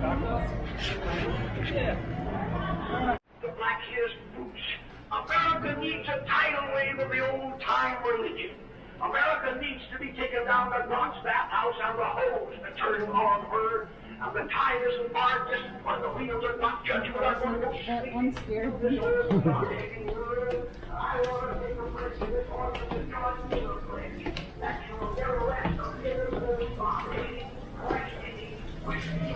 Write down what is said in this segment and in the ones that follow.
The black-hairs boots. America needs a tidal wave of the old-time religion. America needs to be taken down to God's bathhouse and the hose to turn on her. And the tires and barges when the wheels are not judgment are going to go That one scared me. I want to take a place in this office and join the place. That's your very last of the body. Questioning,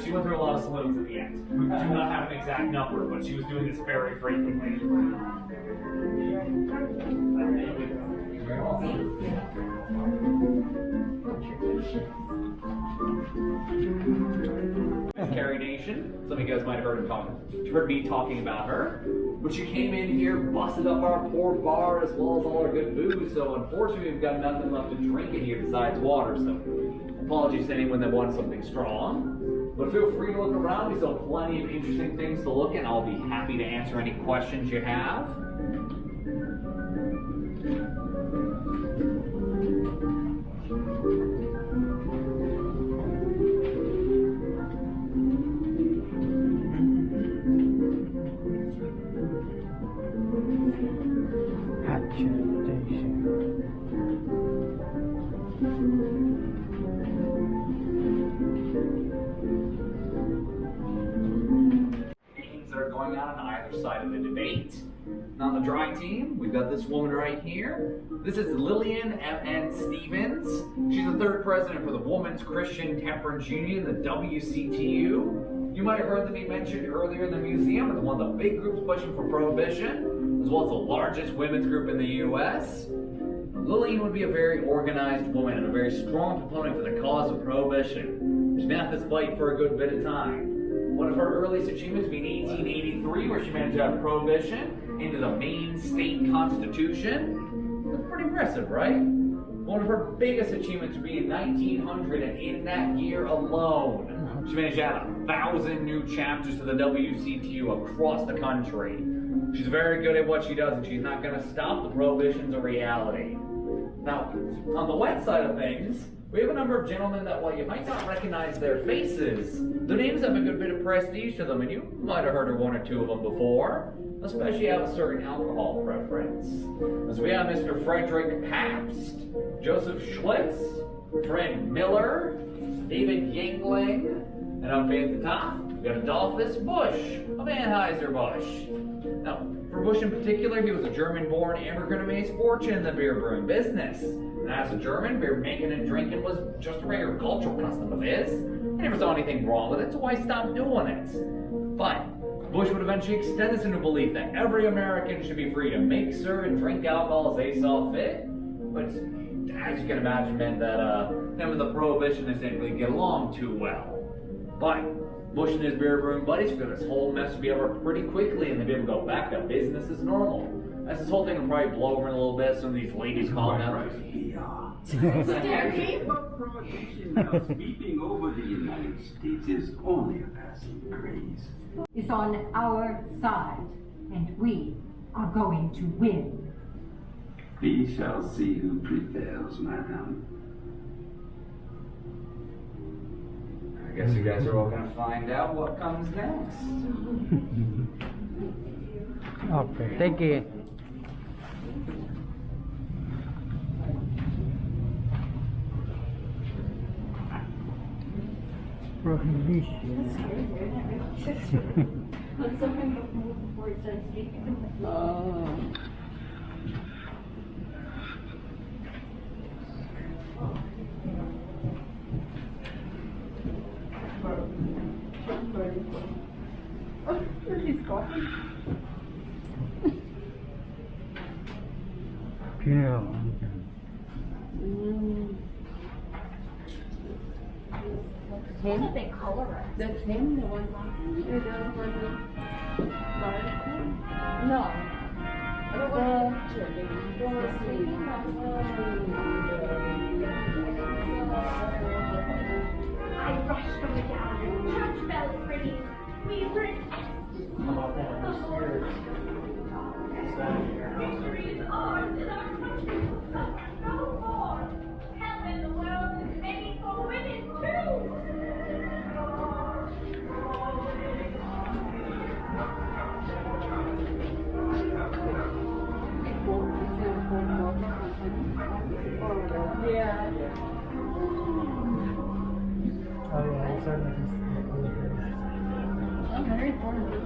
She went through a lot of saloons at the end. We do not have an exact number, but she was doing this very frequently. Carrie Nation. Some of you guys might have heard me talking about her. But she came in here, busted up our poor bar as well as all our good booze. So unfortunately, we've got nothing left to drink in here besides water. So apologies to anyone that wants something strong. But feel free to look around. There's still plenty of interesting things to look at. I'll be happy to answer any questions you have. That are going on either side of the debate. And on the drawing team, we've got this woman right here. This is Lillian M.N. Stevens. She's the third president for the Women's Christian Temperance Union, the WCTU. You might have heard them be mentioned earlier in the museum. It's one of the big groups pushing for prohibition, as well as the largest women's group in the U.S. Lillian would be a very organized woman and a very strong proponent for the cause of prohibition. She's been at this fight for a good bit of time. One of her earliest achievements being 1883, where she managed to have prohibition into the Maine state constitution. That's pretty impressive, right? One of her biggest achievements would be in 1900, and in that year alone, she managed to add 1,000 new chapters to the WCTU across the country. She's very good at what she does, and she's not going to stop. The prohibition's a reality. Now, on the wet side of things, we have a number of gentlemen that, while you might not recognize their faces, their names have a good bit of prestige to them, and you might have heard of one or two of them before, especially have a certain alcohol preference. As we have Mr. Frederick Pabst, Joseph Schlitz, Fred Miller, David Yingling. And up at the top, we got Adolphus Busch of Anheuser-Busch. Now, for Busch in particular, he was a German-born immigrant who made his fortune in the beer brewing business. And as a German, beer making and drinking was just a regular cultural custom of his. He never saw anything wrong with it, so why stop doing it? But Busch would eventually extend this into a belief that every American should be free to make, serve, and drink alcohol as they saw fit. But as you can imagine, meant that him and the Prohibitionists didn't really get along too well. But Busch and his beer brewing buddies figured this whole mess would be over pretty quickly and they'd be able to go back to business as normal. As this whole thing would probably blow over in a little bit, some of these ladies calling out. Prohibition now sweeping over the United States is only a passing craze. Is on our side, and we are going to win. We shall see who prevails, madam. I guess you guys are all gonna find out what comes next. Okay, thank you. Prohibition. Yeah. Him? They color it. That's him, the one. No. I don't want to picture it. Don't want to I rushed from the gallery. Church bells ringing. We were in victory is ours and our country will suffer no more. Hell in the world is many for women too. Yeah. Oh yeah, it's already I'm very important.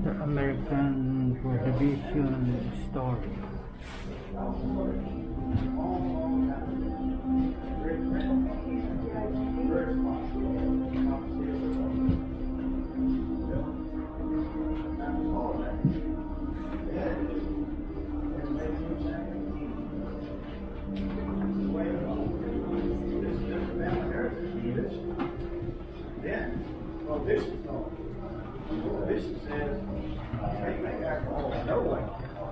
the American Prohibition story. Prohibition says they make alcohol no way.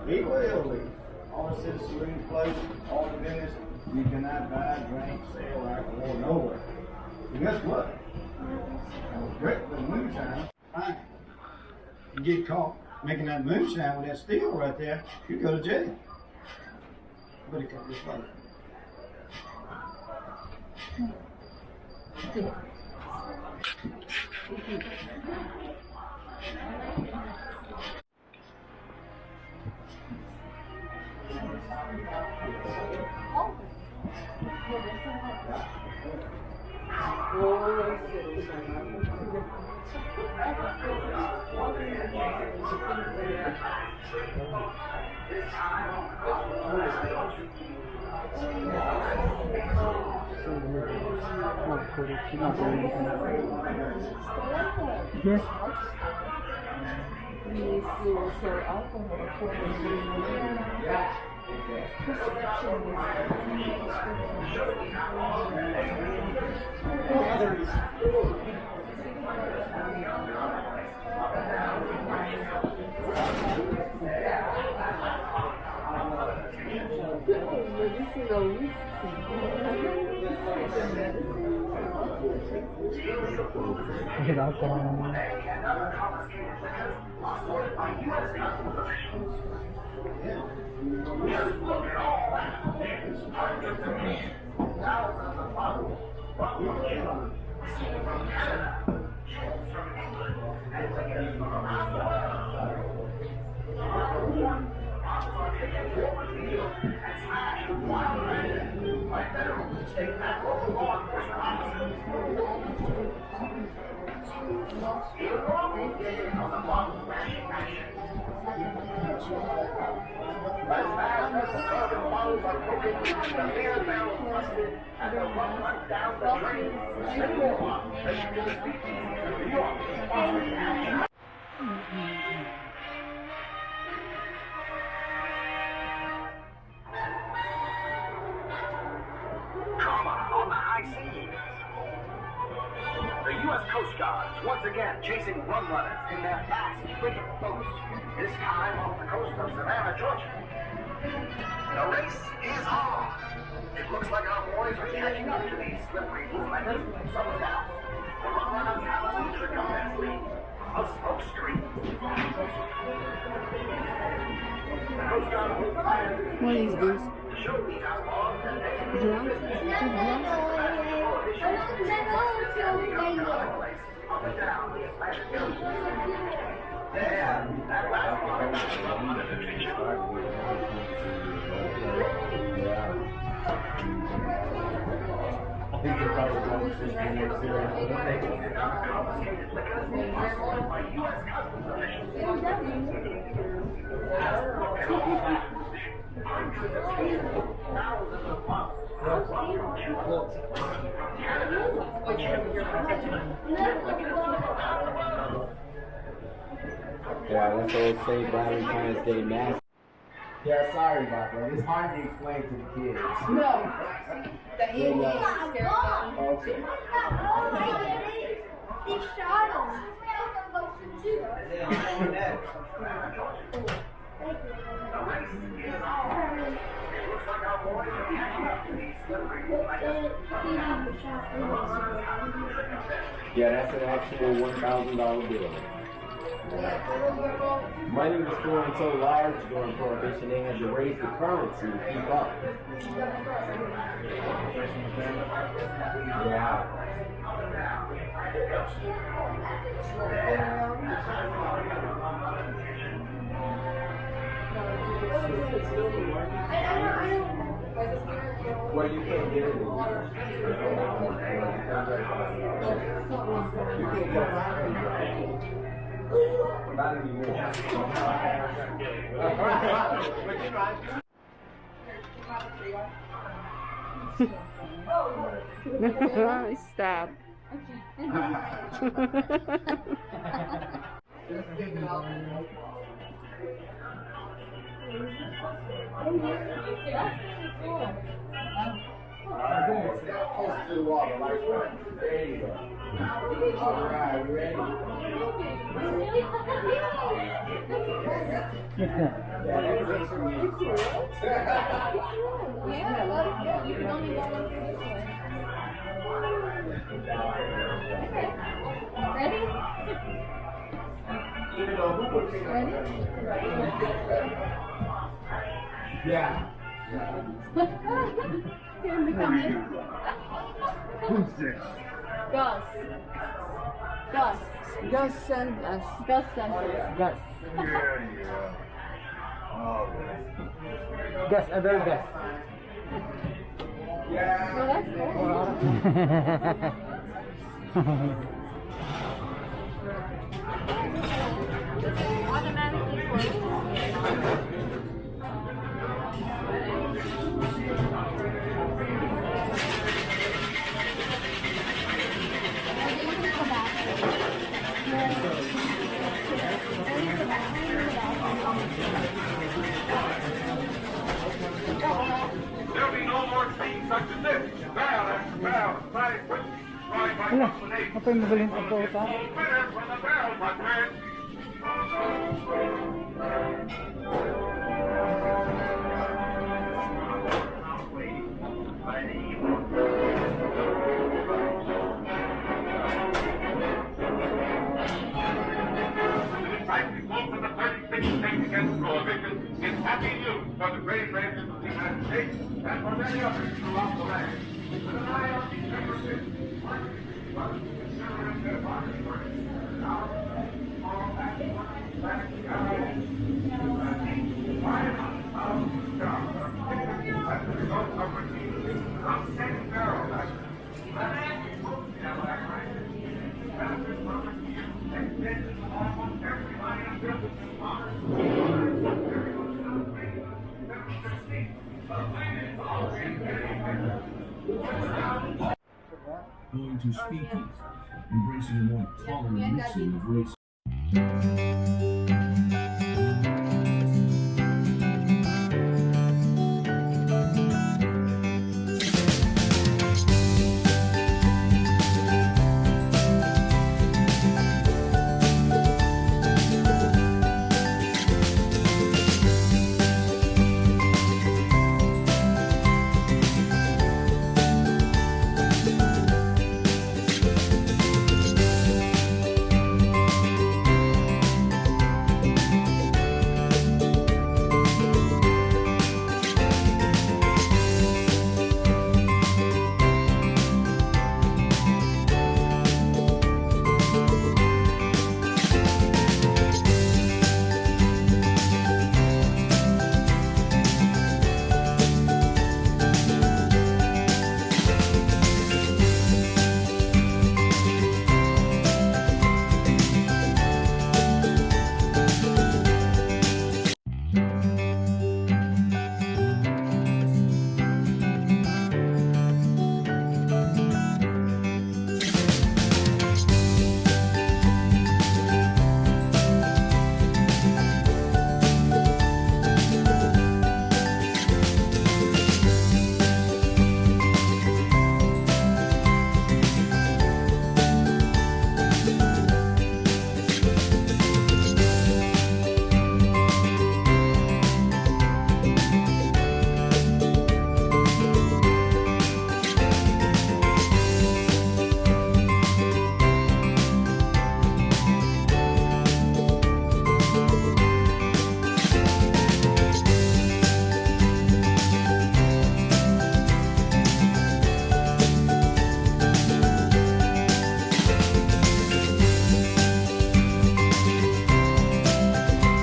Legal or illegal. All the citizens saloons closed, all the business, you cannot buy, drink, sell alcohol nowhere. And guess what? With moonshine, fine. You get caught making that moonshine with that steel right there, you go to jail. But it comes this way. Yes. We sell alcohol for Get alcohol. from Canada, ships from England, and tickets from around the world. Woman meals and smash wild red. Like veterans, state and local law enforcement officers. Even local getting on the block smashing action. As fast as the carbon bottles are broken, the beer barrel busted, and the rum runs down the drain. City law, the speakeasy in New York, sponsoring action. Drama on the high seas. The U.S. Coast Guard is once again chasing rum runners in their fast frigate boats, this time off the coast of Savannah, Georgia. The race is on. It looks like our boys are catching up to these slippery bootleggers from down. The rum runners have a new trick up their sleeve, a smoke screen. The Coast Guard will fire What is this? to show these outlaws that they can do Drunk? business. Up and down the Atlantic Ocean. There, that last one under the picture. I think they're probably going to just be more serious. Confiscated liquors are sold by U.S. Customs officials. Hundreds of cases, thousands of bottles. Yeah, that's old St. Valentine's Day mask. Yeah, sorry about that. It's hard to explain to the kids. No. The Indians scared them. Okay. He shot him. Yeah, that's an actual $1,000 bill. Money was growing so large during Prohibition, they had to raise the currency to keep up. Yeah. Well, you can't get it. You can't get it. Not anymore. Stop. Close to the wall, the lights right. There you go. All right, you ready? You can only go one this way. Ready? Ready? Yeah. Here we come in. Who's this? Gus. Gus. Gus sent us. Gus sent us. Gus. Yeah. Oh, Gus, other Gus. yeah. Oh, that's cool. Automatically closed. There'll be no more scenes such as this. Barrel after barrel, side quick, tried by Wala, combination. apa yung magaling ang bota? Winner from the barrel, my friend. For the 36th state against prohibition is happy news for the great races of the United States and for many others throughout the land. With an eye on December 5th, Going to speakeasy, embracing a more tolerant mixing of race.